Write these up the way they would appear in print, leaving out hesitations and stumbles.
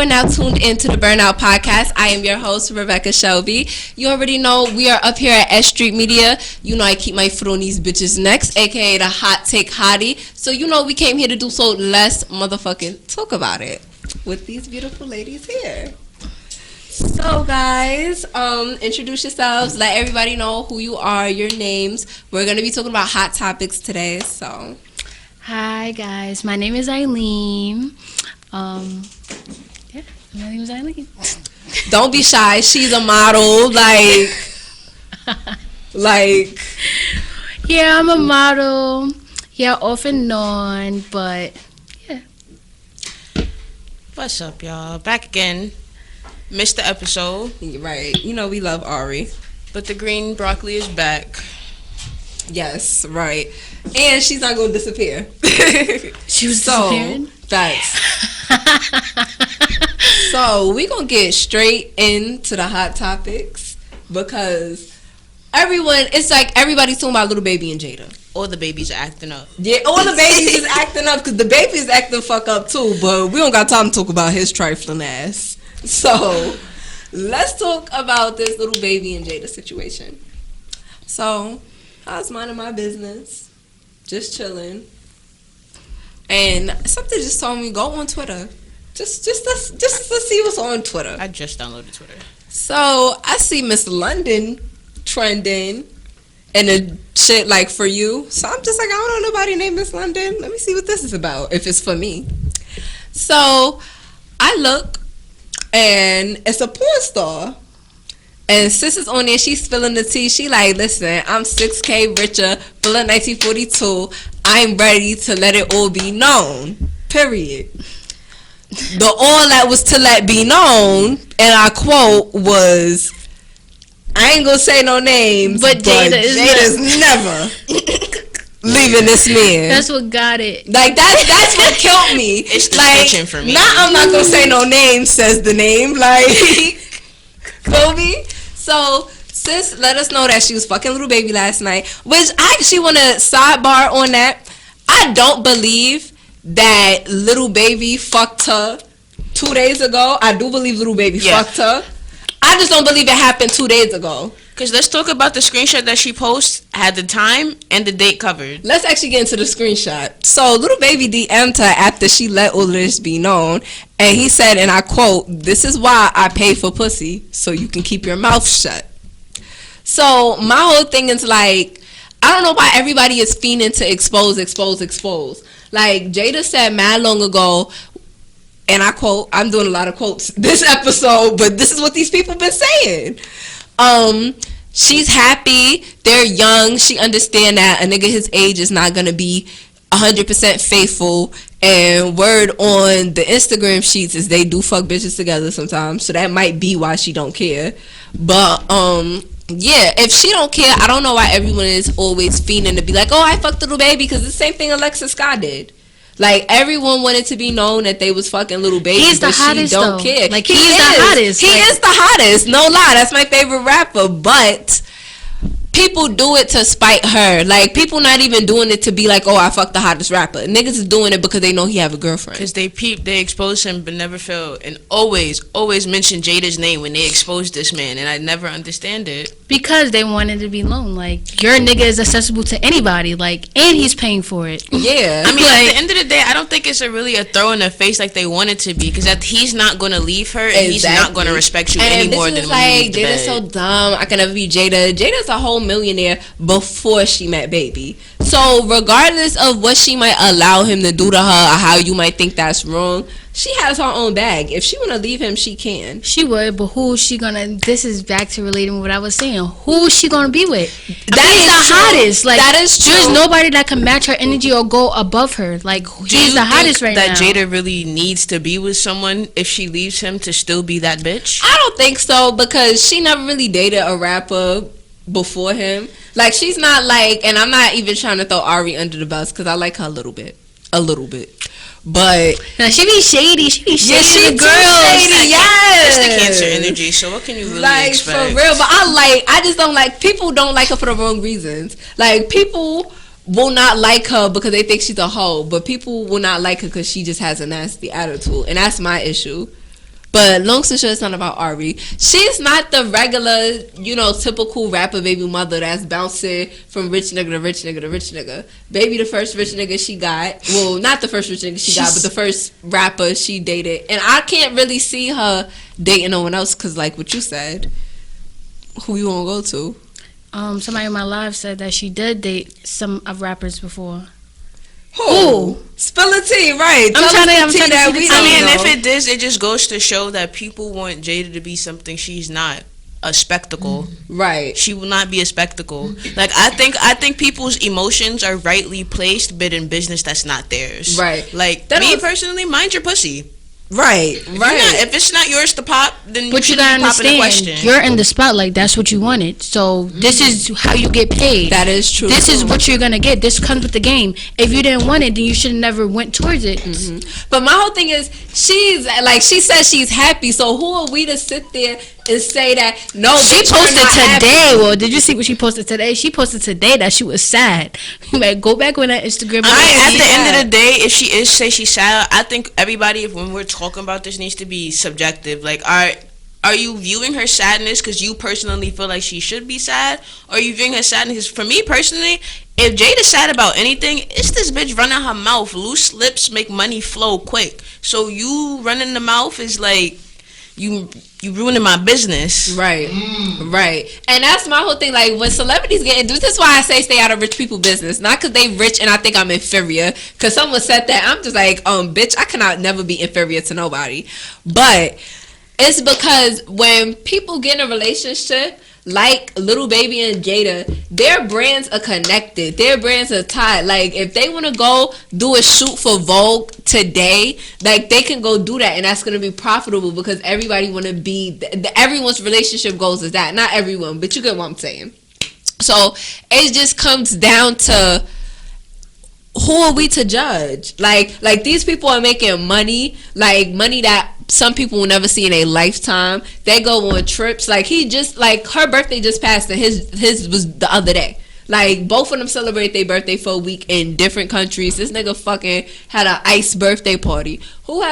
are now tuned into the Burnout Podcast. I am your host, Rebecca Shelby. You already know we are up here at S.STREET Media. You know I keep my foot on these bitches' necks, a.k.a. the Hot Take Hottie. So you know we came here to do so. Let's motherfucking talk about it with these beautiful ladies here. So guys, introduce yourselves. Let everybody know who you are, your names. We're going to be talking about hot topics today, so... Hi guys, my name is Eileen. My name is Eileen. Don't be shy. She's a model. Yeah, I'm a model. Yeah, off and on, but yeah. What's up, y'all? Back again. Missed the episode. Right. You know we love Ari. But the green broccoli is back. Yes, right. And she's not going to disappear. She was disappearing? Facts. So, we're going to get straight into the hot topics because it's like everybody's talking about Little Baby and Jada. All the babies are acting up. Yeah, all the babies is acting up because the baby is acting fuck up too, but we don't got time to talk about his trifling ass. So, let's talk about this Little Baby and Jada situation. So... I was minding my business, just chilling, and something just told me go on Twitter, just to see what's on Twitter. I just downloaded Twitter. So I see Miss London trending, and the shit like for you. So I'm just like, I don't know nobody named Miss London. Let me see what this is about. If it's for me. So I look, and it's a porn star. And sis is on there, she's spilling the tea. She like, listen, I'm 6K richer, full of 1942. I'm ready to let it all be known. Period. The all that was to let be known, and I quote, was, I ain't gonna say no names, but Jada's never leaving this man. That's what got it. Like, that's what killed me. It's the like, bitching for me. I'm not gonna say no names, says the name. Like... Kobe. So sis let us know that she was fucking Little Baby last night, which I actually want to sidebar on that. I don't believe that Little Baby fucked her 2 days ago. I do believe Little Baby fucked her. I just don't believe it happened 2 days ago. Because let's talk about the screenshot that she posted, had the time and the date covered. Let's actually get into the screenshot. So, Little Baby DM'd her after she let all of this be known. And he said, and I quote, "This is why I pay for pussy, so you can keep your mouth shut." So, my whole thing is like, I don't know why everybody is fiending to expose. Like, Jada said mad long ago, and I quote, I'm doing a lot of quotes this episode, but this is what these people been saying. She's happy, they're young, she understand that a nigga his age is not gonna be 100% faithful, and word on the Instagram sheets is they do fuck bitches together sometimes, so that might be why she don't care. But yeah, if she don't care, I don't know why everyone is always fiending to be like, oh, I fucked Little Baby, because the same thing Alexa Scott did. Like, everyone wanted to be known that they was fucking Little Baby. He's the hottest, she don't though. care. Like, he's the hottest. He is the hottest. No lie. That's my favorite rapper. But people do it to spite her. Like, people not even doing it to be like, oh, I fucked the hottest rapper. Niggas is doing it because they know he have a girlfriend. Because they exposed him but never failed. And always mention Jada's name when they exposed this man. And I never understand it. Because they wanted to be known. Like, your nigga is accessible to anybody. Like, and he's paying for it. Yeah. I mean, at the end of the day, I don't think it's really a throw in the face like they want it to be. Because he's not going to leave her. And he's not going to respect you any more than like, Jada's so dumb. I can never be Jada. Jada's a whole millionaire before she met Baby. So, regardless of what she might allow him to do to her or how you might think that's wrong, she has her own bag. If she want to leave him, she can. She would, but who is she gonna... This is back to relating with what I was saying. Who is she gonna be with? He's the hottest. Like, that is true. There's nobody that can match her energy or go above her. Like, he's the hottest right now. That Jada really needs to be with someone if she leaves him to still be that bitch? I don't think so, because she never really dated a rapper before him. Like, she's not like... And I'm not even trying to throw Ari under the bus, because I like her a little bit. But now, she be shady. She be shady. Yeah, she the girls. Shady, yes. It's the Cancer energy. So what can you really expect? For real. But I just don't like. People don't like her for the wrong reasons. Like, people will not like her because they think she's a hoe, but people will not like her because she just has a nasty attitude, and that's my issue. But long story short, it's not about Ari. She's not the regular, typical rapper baby mother that's bouncing from rich nigga to rich nigga to rich nigga. Baby, the first rich nigga she got. Well, not the first rich nigga she got, but the first rapper she dated. And I can't really see her dating no one else because, like what you said, who you want to go to? Somebody in my live said that she did date some of rappers before. Who? Spill the tea, right? I'm trying to if it does, it just goes to show that people want Jada to be something she's not. A spectacle. Right. She will not be a spectacle. Like, I think people's emotions are rightly placed, but in business that's not theirs. Right. Like, me personally, mind your pussy. Right. If it's not yours to pop, then but you gotta understand, you're in the spotlight. That's what you wanted. So this is how you get paid. That is true. This is what you're gonna get. This comes with the game. If you didn't want it, then you should have never went towards it. But my whole thing is, she says she's happy. So who are we to sit there and say that? No, she posted today. Happy. Well, did you see what she posted today? She posted today that she was sad. You might go back on that Instagram. At the end of the day, if she is say she's sad, I think everybody, when we're talking about this, needs to be subjective. Like, are you viewing her sadness because you personally feel like she should be sad, or are you viewing her sadness? For me personally, if Jada's sad about anything, it's this bitch running her mouth. Loose lips make money flow quick. So you running the mouth is like you ruining my business. Right. And that's my whole thing. Like, when celebrities get into this is why I say stay out of rich people business. Not because they rich and I think I'm inferior. Because someone said that. I'm just like, bitch, I cannot never be inferior to nobody. But it's because when people get in a relationship, like Lil Baby and Jada, their brands are connected. Their brands are tied. Like, if they want to go do a shoot for Vogue today, like, they can go do that, and that's going to be profitable because everybody want to be, everyone's relationship goals is that. Not everyone, but you get what I'm saying. So it just comes down to, who are we to judge? Like these people are making money, like money that some people will never see in a lifetime. They go on trips. Like, he just, like, her birthday just passed and his was the other day. Like, both of them celebrate their birthday for a week in different countries. This nigga fucking had an ice birthday party. Who's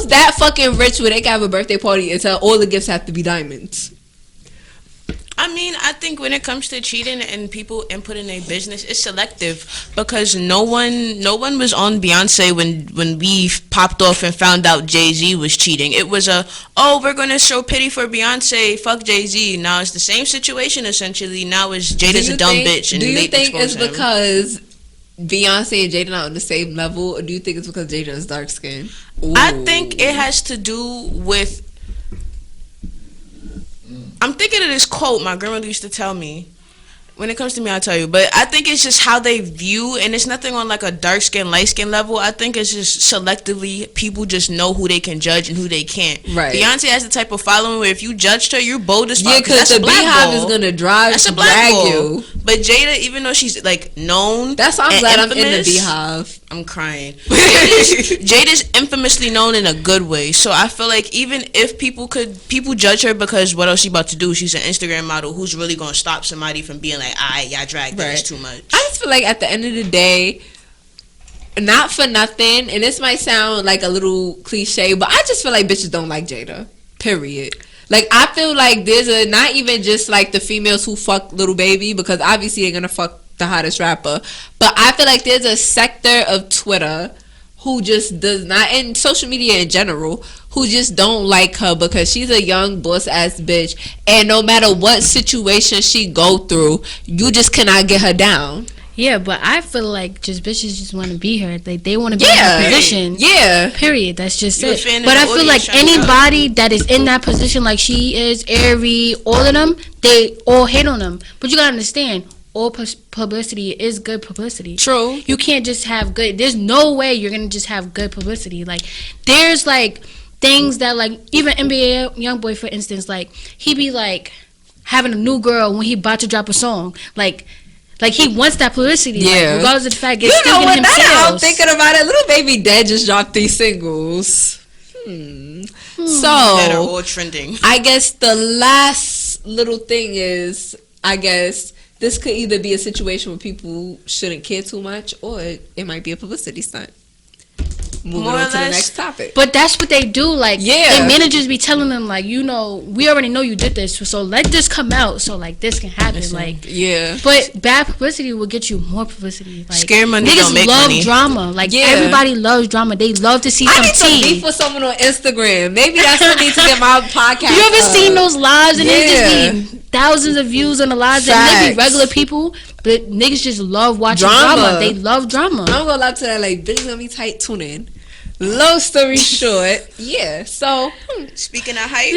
that fucking rich where they can have a birthday party and tell all the gifts have to be diamonds? I mean, I think when it comes to cheating and people inputting their business, it's selective because no one was on Beyonce when we popped off and found out Jay-Z was cheating. It was we're gonna show pity for Beyonce, fuck Jay-Z. Now it's the same situation essentially. Now it's Jada's a dumb bitch. And do you think it's because Beyonce and Jada not on the same level, or do you think it's because Jada is dark skinned? I think it has to do with. I'm thinking of this quote my grandmother used to tell me. When it comes to me, I'll tell you. But I think it's just how they view, and it's nothing on like a dark skin, light skin level. I think it's just selectively people just know who they can judge and who they can't. Right. Beyonce has the type of following where if you judged her, you're bold as fuck. Yeah, because the Beehive is gonna drag you. But Jada, even though she's like known, that's why I'm glad I'm in the Beehive. I'm crying. Jada's infamously known in a good way. So I feel like even if people judge her because what else she about to do? She's an Instagram model. Who's really gonna stop somebody from being like, y'all drag this too much? I just feel like at the end of the day, not for nothing, and this might sound like a little cliche, but I just feel like bitches don't like Jada. Period. Like, I feel like there's not even just like the females who fuck Lil Baby, because obviously they're gonna fuck the hottest rapper, but I feel like there's a sector of Twitter who just does not, and social media in general, who just don't like her because she's a young boss ass bitch, and no matter what situation she go through, you just cannot get her down. Yeah, but I feel like just bitches just want to be her. They want to be in her position. Yeah. Period. That's just it. But I feel like anybody that is in that position, like she is, Ari, all of them, they all hate on them. But you gotta understand, all publicity is good publicity. True. You can't just have good. There's no way you're gonna just have good publicity. Like, there's like things that, like, even NBA YoungBoy, for instance, like, he be like having a new girl when he about to drop a song, like he wants that publicity, like, regardless of the fact it's still getting him sales. I'm thinking about it. Lil Baby Dead just dropped 3 singles. So that are all trending. I guess the last little thing is, I guess this could either be a situation where people shouldn't care too much, or it might be a publicity stunt. moving More on or to the less. next topic. But that's what they do. Like, Yeah. their managers be telling them, like, you know, we already know you did this, so let this come out, so like this can happen. Like, Yeah. but bad publicity will get you more publicity. Like, Scare money niggas don't make love money. drama. Like, Yeah. everybody loves drama. They love to see I some need some tea. beef with someone on Instagram. Maybe that's what needs to get my podcast. You ever up. seen those lives and Yeah. they just be thousands of views on the lives and they be Facts. regular people, but niggas just love watching Drama. drama. They love drama. I'm gonna lie to that. Like, Billy's gonna be tight. Tune in. Long story short, yeah. So, Speaking of hype,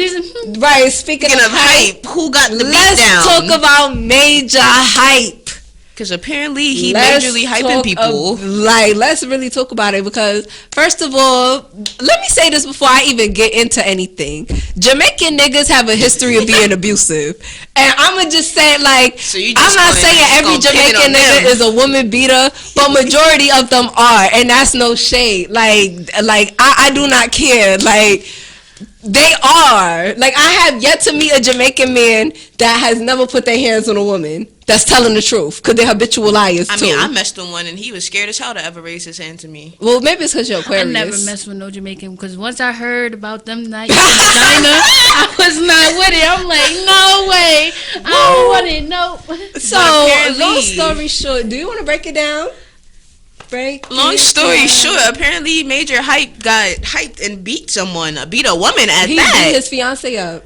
right. Speaking of hype, who got the beat let's down? talk about major hype. Because apparently he Let's majorly hyping talk people. let's really talk about it because, first of all, let me say this before I even get into anything. Jamaican niggas have a history of being abusive. And I'm going to just say, like, So you I'm just not gonna- saying just every gonna pin it Jamaican on nigga them. is a woman beater, but majority of them are. And that's no shade. Like I do not care. Like, they are. Like, I have yet to meet a Jamaican man that has never put their hands on a woman that's telling the truth, because they're habitual liars I too. mean, I messed with one and he was scared as hell to ever raise his hand to me. Well, maybe it's because you're I Aquarius. never messed with no Jamaican because once I heard about them nights in China, I was not with it. I'm like, no way. I don't want it. No. So, But apparently- long story short, do you want to break it down? Long story short, apparently Major Hype got hyped and beat someone, beat a woman at He that. beat his fiance up.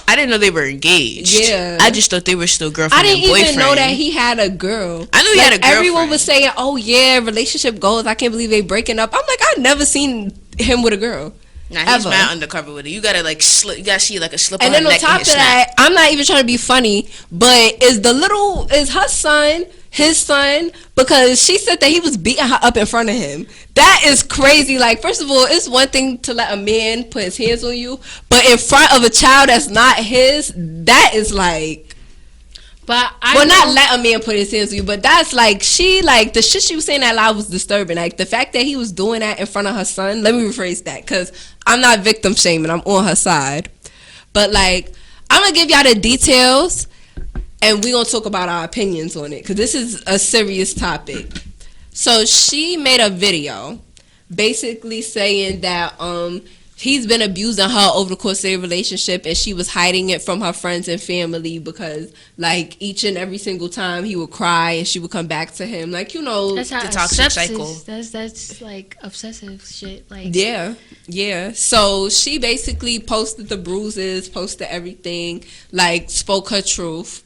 I didn't know they were engaged. Yeah. I just thought they were still girlfriend I didn't and boyfriend. even know that he had a girl. I knew he Like, had a girlfriend. Everyone was saying, "Oh yeah, relationship goals. I can't believe they breaking up." I'm like, I've never seen him with a girl. Nah, he's ever. mad undercover with it. You gotta like slip. You gotta see like a slip And on then her on neck top and of hit snap. that, I'm not even trying to be funny, but is her son his son? Because she said that he was beating her up in front of him. That is crazy. Like, first of all, it's one thing to let a man put his hands on you, but in front of a child that's not his, that is like, But well, not let a man put his hands on you, but that's like, the shit she was saying that loud was disturbing. Like, the fact that he was doing that in front of her son, let me rephrase that, because I'm not victim shaming, I'm on her side. But, like, I'm going to give y'all the details, and we're going to talk about our opinions on it, because this is a serious topic. So, she made a video basically saying that he's been abusing her over the course of their relationship, and she was hiding it from her friends and family because, like, each and every single time he would cry and she would come back to him, like, you know. that's how the toxic cycle. That's like obsessive shit. Like, Yeah. So she basically posted the bruises, posted everything, like, spoke her truth.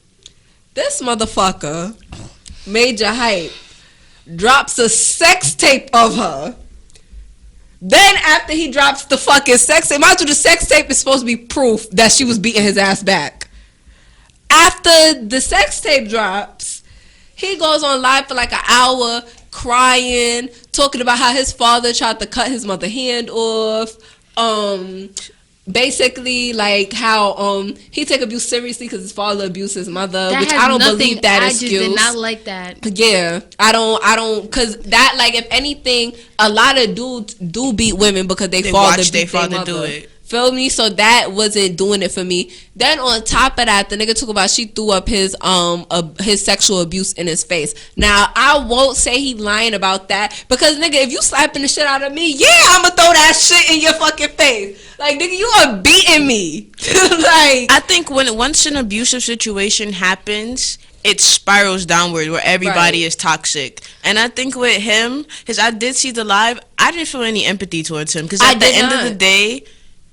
This motherfucker, Major Hype, drops a sex tape of her. Then after he drops the fucking sex tape, mind you, the sex tape is supposed to be proof that she was beating his ass back. After the sex tape drops, he goes on live for like an hour crying, talking about how his father tried to cut his mother's hand off. Basically, like, how he take abuse seriously because his father abused his mother, that which has I don't nothing- believe that I excuse. just did not like that. Yeah, I don't, because that, like, if anything, a lot of dudes do beat women because they father watch their beat their father mother. do it. Feel me? So that wasn't doing it for me. Then on top of that, the nigga talk about she threw up his sexual abuse in his face. Now, I won't say he lying about that, because nigga, if you slapping the shit out of me, yeah, I'ma throw that shit in your fucking face. Like, nigga, you are beating me. Like, I think once an abusive situation happens, it spirals downward where everybody Right. is toxic. And I think with him, because I did see the live, I didn't feel any empathy towards him. Because I at the did end not. of the day,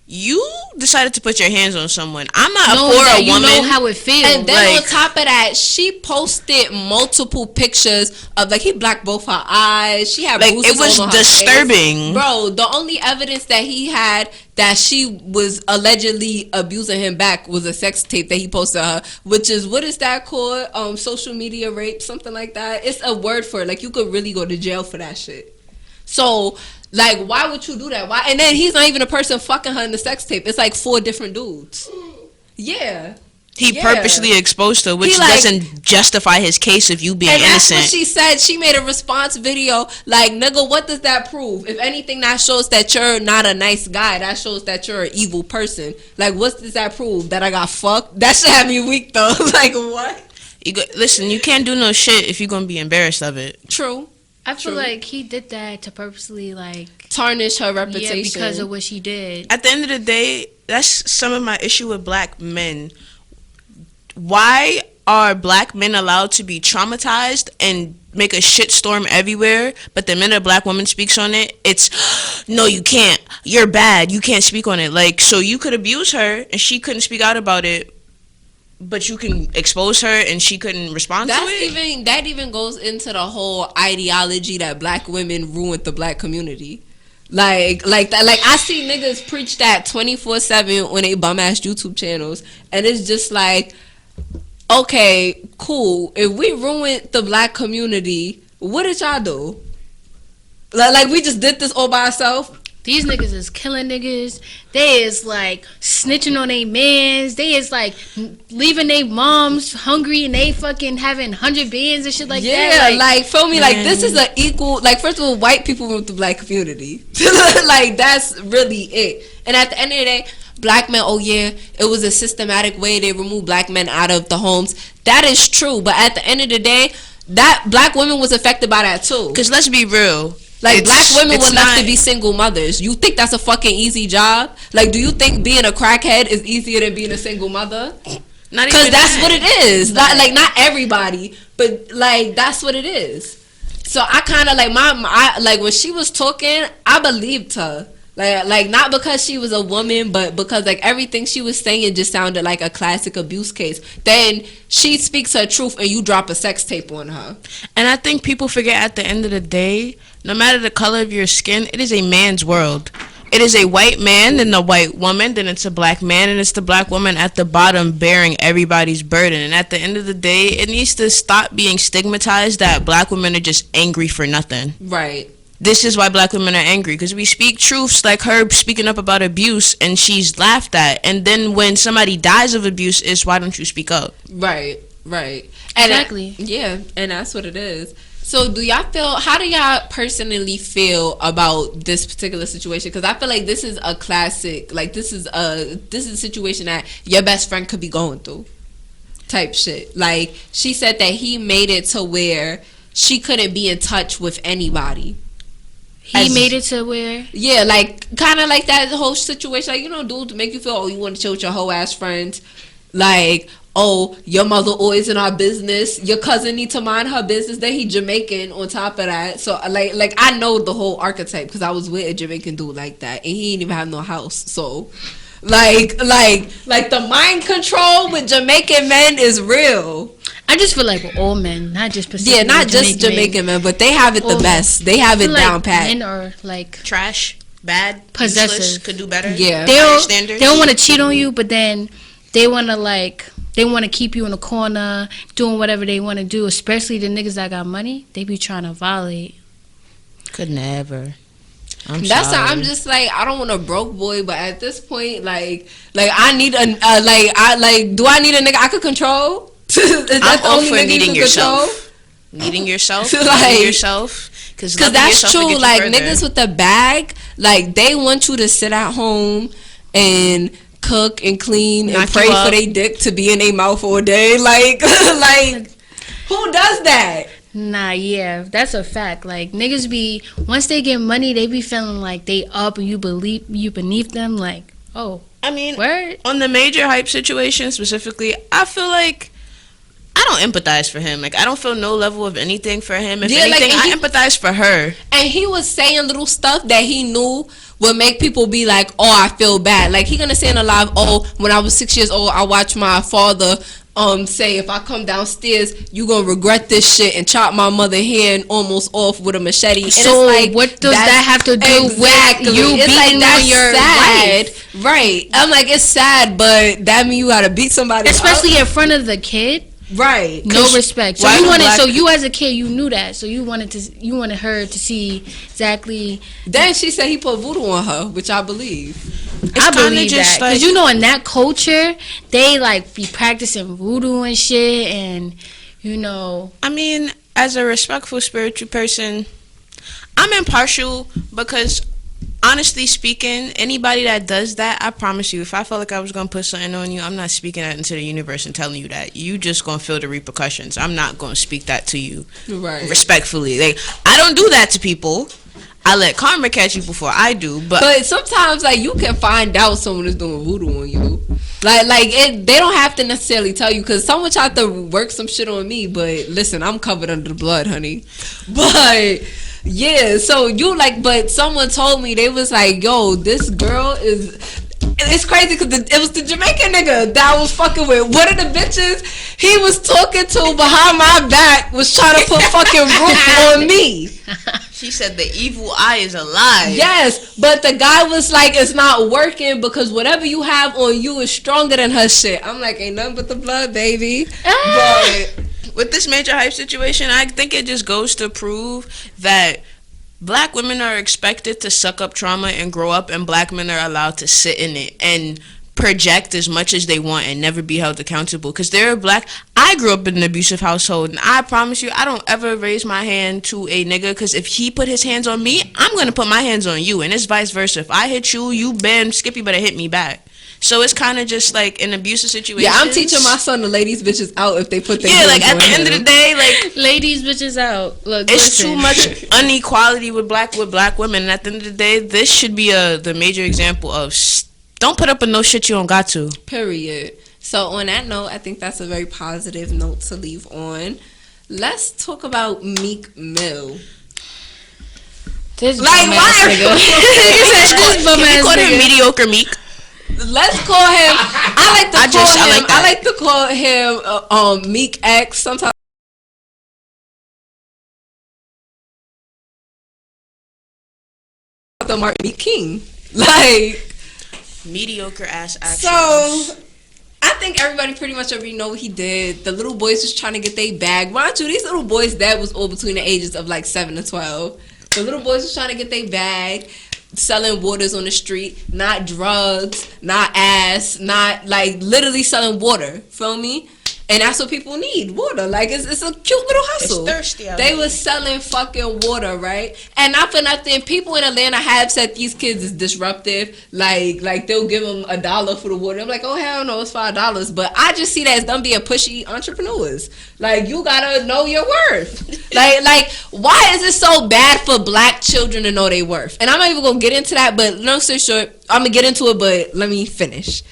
you decided to put your hands on someone. I'm not Know a poor that you woman. know how it feels. and then like- on top of that, she posted multiple pictures of, like, he blacked both her eyes. She had Like, bruises it was all on her face. disturbing. Bro, the only evidence that he had that she was allegedly abusing him back was a sex tape that he posted her, which is, what is that called? Social media rape, something like that. It's a word for it. Like, you could really go to jail for that shit. So, like, why would you do that? Why? And then he's not even a person fucking her in the sex tape. It's like 4 different dudes. Yeah. He Yeah. purposely exposed her, which He, like- doesn't justify his case of you being And that's innocent. what she said. She made a response video like, nigga, what does that prove? If anything, that shows that you're not a nice guy. That shows that you're an evil person. Like, what does that prove? That I got fucked? That should have me weak, though. Like, what? Listen, you can't do no shit if you're gonna be embarrassed of it. True. I feel True. like he did that to purposely like Tarnish her reputation. yeah, because of what she did. At the end of the day, that's some of my issue with black men. Why are black men allowed to be traumatized and make a shitstorm everywhere, but the minute a black woman speaks on it, it's no, you can't, you're bad, you can't speak on it. Like, so you could abuse her and she couldn't speak out about it, but you can expose her and she couldn't respond to it. That even goes into the whole ideology that black women ruined the black community. Like that. Like, I see niggas preach that 24/7 on they bum ass YouTube channels, and it's just like, okay, cool. If we ruined the black community, what did y'all do? Like we just did this all by ourselves? These niggas is killing niggas. They is like snitching on their mans. They is like leaving their moms hungry and they fucking having 100 bands and shit like that. Yeah, like feel me, like this is an equal. Like, first of all, white people ruined the black community. Like, that's really it. And at the end of the day, black men, oh yeah, it was a systematic way they removed black men out of the homes. That is true, but at the end of the day, that black women was affected by that too. Because let's be real, like, black women were left to be single mothers. You think that's a fucking easy job? Like, do you think being a crackhead is easier than being a single mother? Because that's what it is. Like, not everybody, but like that's what it is. So I kind of like like when she was talking, I believed her. Like not because she was a woman, but because like everything she was saying just sounded like a classic abuse case. Then she speaks her truth and you drop a sex tape on her. And I think people forget at the end of the day, no matter the color of your skin, it is a man's world. It is a white man, then a white woman, then it's a black man, and it's the black woman at the bottom bearing everybody's burden. And at the end of the day, it needs to stop being stigmatized that black women are just angry for nothing. Right. This is why black women are angry, because we speak truths like her speaking up about abuse and she's laughed at. And then when somebody dies of abuse, it's why don't you speak up? Right. And Exactly. Yeah, and that's what it is. So how do y'all personally feel about this particular situation? Because I feel like this is a classic, like this is a situation that your best friend could be going through type shit. Like, she said that he made it to where she couldn't be in touch with anybody. He made it to where? Yeah, like, kind of like that whole situation. Like, you know, dudes make you feel, oh, you want to chill with your whole ass friends. Like, oh, your mother always in our business. Your cousin need to mind her business. Then he Jamaican on top of that. So, like I know the whole archetype because I was with a Jamaican dude like that. And he didn't even have no house. So, like the mind control with Jamaican men is real. I just feel like with all men, not just specifically. Yeah, not just Jamaican men, but they have it the best. They have it down pat. Men are like Trash, bad, possessive, useless, could do better. Yeah, they don't want to cheat on you, but then they want to keep you in a corner doing whatever they want to do. Especially the niggas that got money, they be trying to violate. Could never. I'm just like, I don't want a broke boy, but at this point, like I need do I need a nigga I could control? I'm all for needing yourself. Needing yourself, because that's true. Like, niggas with the bag, like, they want you to sit at home and cook and clean and pray for their dick to be in their mouth all day. Like, who does that? Nah, yeah, that's a fact. Like, niggas be, once they get money, they be feeling like they up and you beneath them. Like, oh, I mean, word? On the major hype situation specifically, I feel like I don't empathize for him. Like, I don't feel no level of anything for him. If anything, I empathize for her. And he was saying little stuff that he knew would make people be like, oh, I feel bad. Like, he gonna say in a live, oh, when I was 6 years old, I watched my father say, if I come downstairs, you gonna regret this shit, and chop my mother hand almost off with a machete. And so it's like, what does that have to do with you beating on your wife? Right. I'm like, it's sad, but that mean you gotta beat somebody, especially in front of the kid. Right. No respect. So you as a kid, you knew that. So you wanted her to see exactly. Then she said he put voodoo on her, which I believe. I believe that, because you know, in that culture, they like be practicing voodoo and shit, and you know. I mean, as a respectful spiritual person, I'm impartial because honestly speaking, anybody that does that, I promise you, if I felt like I was going to put something on you, I'm not speaking that into the universe and telling you that. You just going to feel the repercussions. I'm not going to speak that to you. Right. Respectfully. Like, I don't do that to people. I let karma catch you before I do. But sometimes, like, you can find out someone is doing voodoo on you. They don't have to necessarily tell you, because someone tried to work some shit on me, but listen, I'm covered under the blood, honey. But yeah, so but someone told me, they was like, yo, this girl is, it's crazy because it was the Jamaican nigga that I was fucking with. One of the bitches he was talking to behind my back was trying to put fucking roof on me. She said the evil eye is alive. Yes, but the guy was like, it's not working because whatever you have on you is stronger than her shit. I'm like, ain't nothing but the blood, baby. But with this major hype situation, I think it just goes to prove that black women are expected to suck up trauma and grow up, and black men are allowed to sit in it and project as much as they want and never be held accountable. Because they're black. I grew up in an abusive household, and I promise you, I don't ever raise my hand to a nigga, because if he put his hands on me, I'm going to put my hands on you, and it's vice versa. If I hit you, you bam, Skippy better hit me back. So it's kind of just like an abusive situation. Yeah, I'm teaching my son to lay these bitches out if they put their hands like at the end of the day, like lay these bitches out. Look, it's too much inequality with black women, and at the end of the day, this should be the major example of don't put up with no shit you don't got to. Period. So on that note, I think that's a very positive note to leave on. Let's talk about Meek Mill. This bum-ass nigga. This bum-ass nigga. Mediocre Meek. Let's call him. I like to call him Meek X. Sometimes the Martin Meek King, like mediocre ass actions. So I think everybody pretty much already know what he did. The little boys was trying to get their bag. Mind you, these little boys' dad was all between the ages of like 7 to 12. The little boys was trying to get their bag. Selling waters on the street, not drugs, not ass, not like literally selling water. Feel me? And that's what people need, water. Like it's a cute little hustle. It's thirsty out They here. was selling fucking water, right? And not for nothing, people in Atlanta have said these kids is disruptive. Like they'll give them $1 for the water. I'm like, oh hell no, it's $5. But I just see that as them being pushy entrepreneurs. Like you gotta know your worth. like why is it so bad for black children to know their worth? And I'm not even gonna get into that. But long story short, I'm gonna get into it. But let me finish.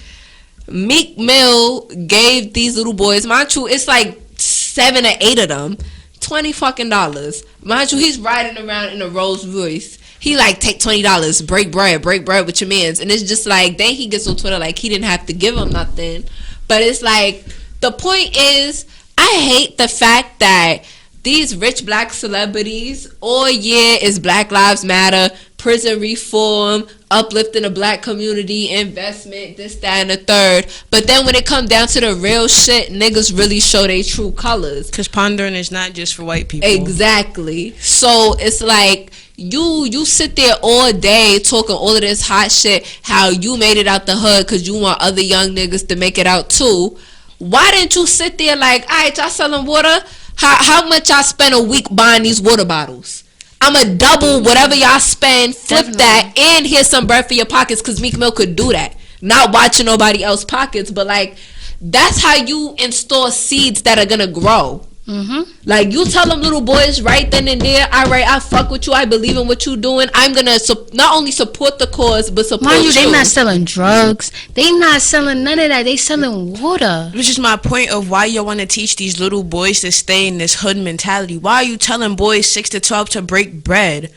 Meek Mill gave these little boys, mind you, it's like 7 or 8 of them, $20 fucking. Mind you, he's riding around in a Rolls Royce. He like, take $20, break bread with your mans. And it's just like, then he gets on Twitter like he didn't have to give them nothing. But it's like, the point is, I hate the fact that these rich black celebrities, all year is Black Lives Matter, prison reform, uplifting the black community, investment, this, that, and the third. But then when it comes down to the real shit, niggas really show their true colors. Because pondering is not just for white people. Exactly. So it's like, you sit there all day talking all of this hot shit, how you made it out the hood because you want other young niggas to make it out too. Why didn't you sit there like, alright, y'all selling water? How much y'all spend a week buying these water bottles? I'ma double whatever y'all spend, flip that, and here's some bread for your pockets, because Meek Mill could do that. Not watching nobody else's pockets, but like, that's how you install seeds that are gonna grow. Mm-hmm. Like, you tell them little boys right then and there, all right, I fuck with you, I believe in what you doing, I'm gonna not only support the cause, but support you. They not selling drugs, they not selling none of that, they selling water. Which is my point of why you want to teach these little boys to stay in this hood mentality. Why are you telling boys 6 to 12 to break bread?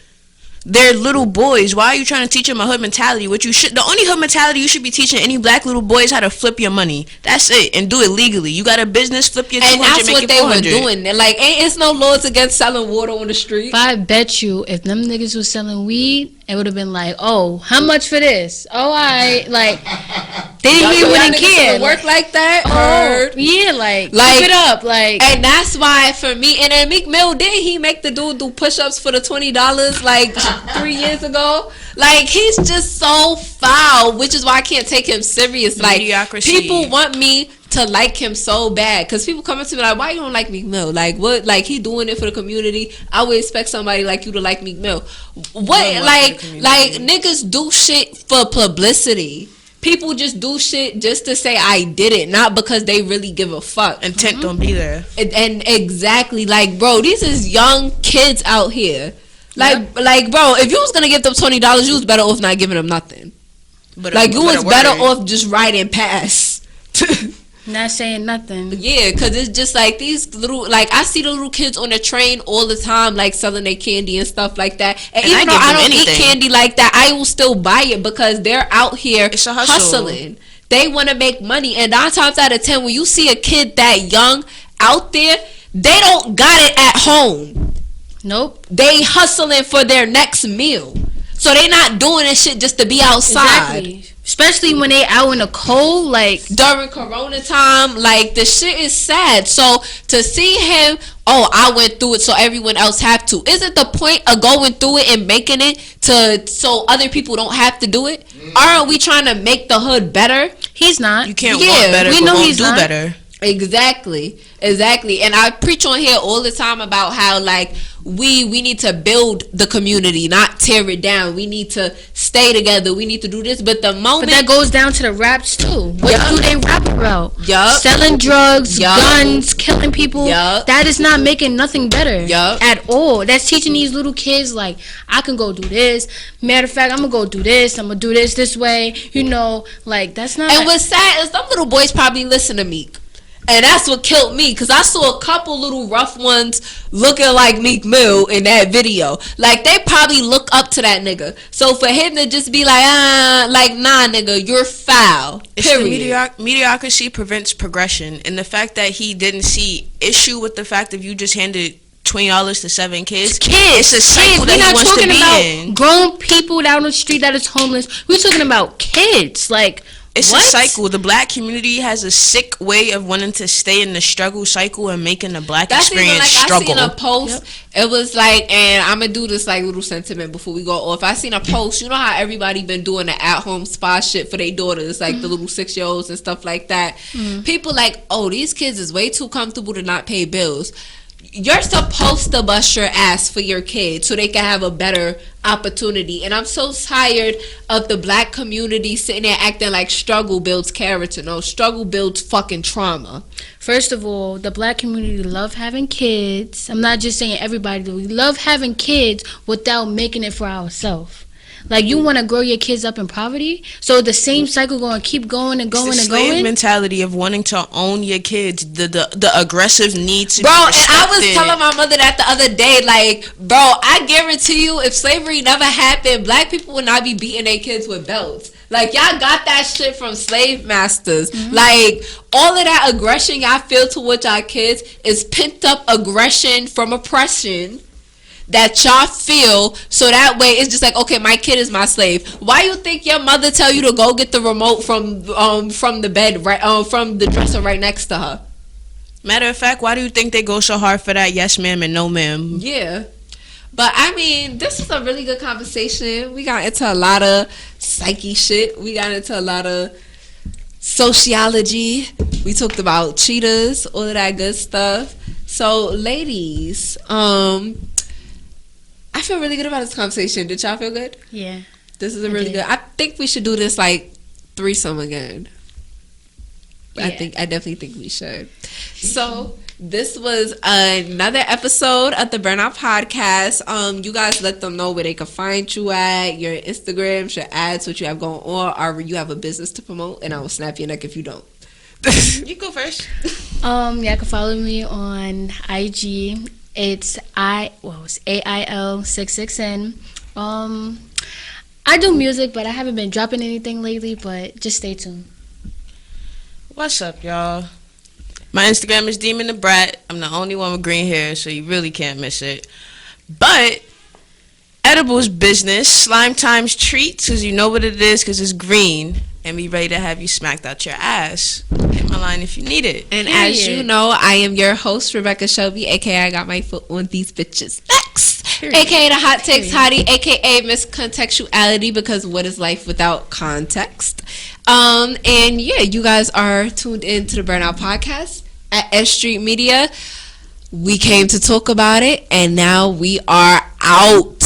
They're little boys. Why are you trying to teach them a hood mentality? The only hood mentality you should be teaching any black little boy is how to flip your money. That's it, and do it legally. You got a business, flip your 200, and that's make what it they 400. were doing. They're like, it's no laws against selling water on the street. But I bet you, if them niggas was selling weed, it would have been like, oh, how much for this? Oh, like, He wouldn't care. Work like that. Yeah, like keep it up, like. And that's why for me, and then Meek Mill, didn't he make the dude do push-ups for the $20 like 3 years ago? Like, he's just so foul, which is why I can't take him serious. Like, mediocrity. People want me to like him so bad because people come up to me like, why you don't like Meek Mill? Like, what? Like, he doing it for the community. I would expect somebody like you to like Meek Mill. What? Like niggas do shit for publicity. People just do shit just to say I did it, not because they really give a fuck. Intent don't be there. And exactly, like, bro, these is young kids out here. Like, bro, if you was gonna give them $20, you was better off not giving them nothing. But like, you was better off just riding past. Not saying nothing. Yeah, because it's just like these little, like, I see the little kids on the train all the time, like, selling their candy and stuff like that. And even though I don't eat candy like that, I will still buy it because they're out here hustling. They want to make money. And 9 times out of 10, when you see a kid that young out there, they don't got it at home. Nope. They hustling for their next meal. So they not doing this shit just to be outside. Exactly. Especially when they out in the cold, like during Corona time, like the shit is sad. So to see him, oh, I went through it, so everyone else have to. Isn't the point of going through it and making it so other people don't have to do it? Aren't we trying to make the hood better? He's not. You can't want better, we know he's not. Better. Exactly. And I preach on here all the time about how, like, we need to build the community, not tear it down. We need to stay together. We need to do this. But that goes down to the raps too. What do they rap about? Selling drugs, guns, killing people. That is not making nothing better at all. That's teaching these little kids, like, I can go do this. Matter of fact, I'm gonna go do this. I'm gonna do this way. You know, like, that's not. And what's sad is some little boys probably listen to Meek. And that's what killed me, because I saw a couple little rough ones looking like Meek Mill in that video. Like, they probably look up to that nigga. So for him to just be like, nah, nigga, you're foul. Period. Mediocrity prevents progression. And the fact that he didn't see issue with the fact that you just handed $20 to 7 kids. It's a cycle that he wants to be in. Grown people down the street that is homeless. We're talking about kids. Like, it's a cycle. The black community has a sick way of wanting to stay in the struggle cycle and making the black experience struggle. I seen a post. It was like, and I'm gonna do this like little sentiment before we go off. I seen a post. You know how everybody been doing the at-home spa shit for their daughters, like the little 6-year-olds and stuff like that. People like, oh, these kids is way too comfortable to not pay bills. You're supposed to bust your ass for your kids so they can have a better opportunity. And I'm so tired of the black community sitting there acting like struggle builds character. No, struggle builds fucking trauma. First of all, the black community love having kids. I'm not just saying everybody do. We love having kids without making it for ourselves. Like, you want to grow your kids up in poverty, so the same cycle going to keep going and going and going. The slave mentality of wanting to own your kids, the aggressive need to bro, be respected. And I was telling my mother that the other day, like, bro, I guarantee you, if slavery never happened, black people would not be beating their kids with belts. Like, y'all got that shit from slave masters. Like, all of that aggression y'all feel towards y'all kids is pent up aggression from oppression that y'all feel, so that way it's just like, okay, my kid is my slave. Why you think your mother tell you to go get the remote from the bed, right, from the dresser right next to her? Matter of fact, why do you think they go so hard for that yes ma'am and no ma'am? Yeah. But I mean, this was a really good conversation. We got into a lot of psyche shit. We got into a lot of sociology. We talked about cheetahs, all of that good stuff. So, ladies, I feel really good about this conversation. Did y'all feel good? Yeah. This is really good. I think we should do this like threesome again. Yeah. I definitely think we should. So this was another episode of the Burnout Podcast. You guys let them know where they can find you at, your Instagram, your ads, what you have going on, or you have a business to promote, and I will snap your neck if you don't. You go first. Yeah, you can follow me on IG. It's AIL66N. I do music, but I haven't been dropping anything lately, but just stay tuned. What's up, y'all? My Instagram is Demon the Brat. I'm the only one with green hair, so you really can't miss it. But edibles business, slime times treats, because you know what it is, because it's green. and be ready to have you smacked out your ass. Hit my line if you need it. And as you know, I am your host, Rebecca Shelby, aka I got my foot on these bitches' necks, aka the hot takes hottie, aka miscontextuality, because what is life without context? And yeah, you guys are tuned in to the Burnout Podcast at S.STREET Media. We came to talk about it, and now we are out.